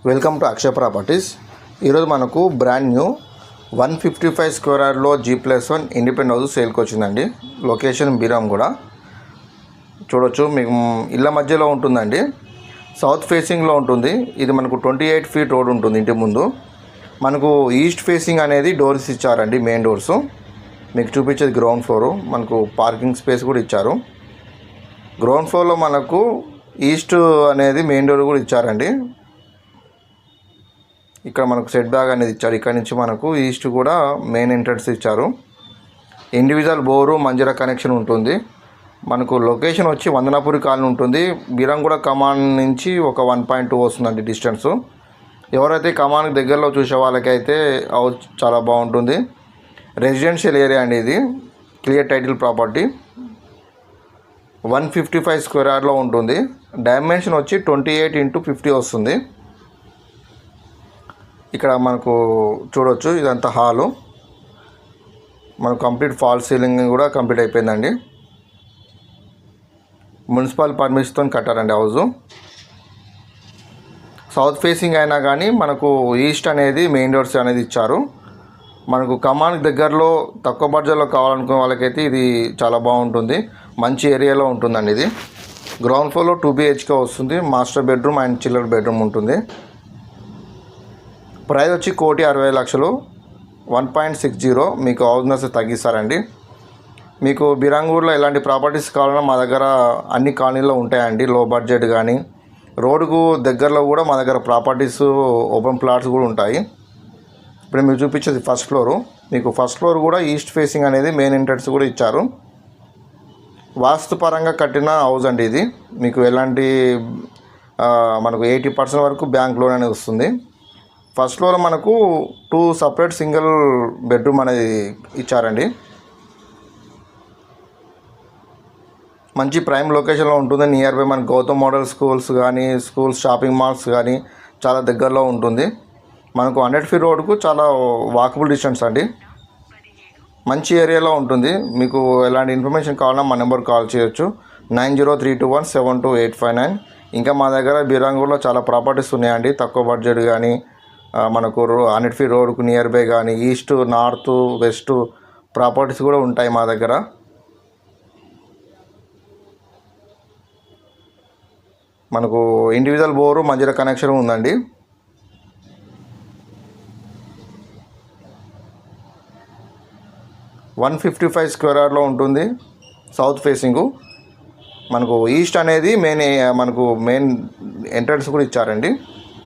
Welcome to Akshaya properties. ఈరోజు మనకు brand new 155 square యార్డ్లో G+1 ఇండిపెండెంట్ హౌస్ సేల్కి వచ్చిందండి. లొకేషన్ బీరాంగూడ. చూడొచ్చు, మీకు ఇళ్ళ మధ్యలో ఉంటుందండి. సౌత్ ఫేసింగ్లో ఉంటుంది. ఇది మనకు 28 ఫీట్ రోడ్ ఉంటుంది ఇంటి ముందు. మనకు ఈస్ట్ ఫేసింగ్ అనేది డోర్స్ ఇచ్చారండి, మెయిన్ డోర్స్. మీకు చూపించేది గ్రౌండ్ ఫ్లోరు. మనకు పార్కింగ్ స్పేస్ కూడా ఇచ్చారు. గ్రౌండ్ ఫ్లోర్లో మనకు ఈస్ట్ అనేది మెయిన్ డోర్ కూడా ఇచ్చారండి. ఇక్కడ మనకు సెట్ బ్యాక్ అనేది ఇచ్చారు. ఇక్కడ నుంచి మనకు ఈస్ట్ కూడా మెయిన్ ఎంట్రన్స్ ఇచ్చారు. ఇండివిజువల్ బోరు మంజీరా కనెక్షన్ ఉంటుంది. మనకు లొకేషన్ వచ్చి వందనాపురి కాలనీ ఉంటుంది. బీరంగూడ కమాన్ నుంచి ఒక 1.2 వస్తుందండి డిస్టెన్స్. ఎవరైతే కమాన్కి దగ్గరలో చూసే వాళ్ళకైతే హౌస్ చాలా బాగుంటుంది. రెసిడెన్షియల్ ఏరియా అండి ఇది. Clear title property. 155 స్క్వేర్ యార్డ్లో ఉంటుంది. డైమెన్షన్ వచ్చి 28x50 వస్తుంది. ఇక్కడ మనకు చూడవచ్చు, ఇదంతా హాలు. మనకు కంప్లీట్ ఫాల్ సీలింగ్ కూడా కంప్లీట్ అయిపోయిందండి. మున్సిపల్ పర్మిషన్తో కట్టారండి హౌజు. సౌత్ ఫేసింగ్ అయినా కానీ మనకు ఈస్ట్ అనేది మెయిన్ డోర్స్ అనేది ఇచ్చారు. మనకు కమాన్కి దగ్గరలో తక్కువ బడ్జెట్లో కావాలనుకునే వాళ్ళకైతే ఇది చాలా బాగుంటుంది. మంచి ఏరియాలో ఉంటుందండి ఇది. గ్రౌండ్ ఫ్లోర్లో 2 BHK వస్తుంది. Master bedroom and chiller bedroom ఉంటుంది. ప్రైస్ వచ్చి 1,60,00,000. 1.60 మీకు హౌస్నెస్ తగ్గిస్తారండి. మీకు బీరంగూడలో ఎలాంటి ప్రాపర్టీస్ కావాలన్నా మా దగ్గర అన్ని కాలనీలో ఉంటాయండి. లో బడ్జెట్ కానీ రోడ్డుకు దగ్గరలో కూడా మా దగ్గర ప్రాపర్టీస్ ఓపెన్ ప్లాట్స్ కూడా ఉంటాయి. ఇప్పుడు మీకు చూపించేది ఫస్ట్ ఫ్లోరు. మీకు ఫస్ట్ ఫ్లోర్ కూడా ఈస్ట్ ఫేసింగ్ అనేది మెయిన్ ఎంట్రన్స్ కూడా ఇచ్చారు. వాస్తుపరంగా కట్టిన హౌస్ అండి ఇది. మీకు ఎలాంటి మనకు 80% వరకు బ్యాంక్ లోన్ అనేది వస్తుంది. ఫస్ట్ ఫ్లోర్ మనకు 2 సపరేట్ సింగిల్ బెడ్రూమ్ అనేది ఇచ్చారండి. మంచి ప్రైమ్ లొకేషన్లో ఉంటుంది. నియర్ బై మన గౌతమ్ మోడల్ స్కూల్స్ కానీ షాపింగ్ మాల్స్ కానీ చాలా దగ్గరలో ఉంటుంది. మనకు 100 ఫీట్ రోడ్కు చాలా వాకబుల్ డిస్టెన్స్ అండి. మంచి ఏరియాలో ఉంటుంది. మీకు ఎలాంటి ఇన్ఫర్మేషన్ కావాలన్నా మా నెంబర్ కాల్ చేయొచ్చు. 9032172859. ఇంకా మా దగ్గర బీరంగూడలో చాలా ప్రాపర్టీస్ ఉన్నాయండి. తక్కువ బడ్జెట్ కానీ మనకు 100 ఫీట్ రోడ్కు నియర్ బై కానీ ఈస్ట్, నార్త్, వెస్ట్ ప్రాపర్టీస్ కూడా ఉంటాయి మా దగ్గర. మనకు ఇండివిజువల్ బోరు మంజీరా కనెక్షన్ ఉందండి. $155 స్క్వేర్ యార్డ్లో ఉంటుంది. South facing. మనకు ఈస్ట్ అనేది మెయిన్ ఎంట్రన్స్ కూడా ఇచ్చారండి.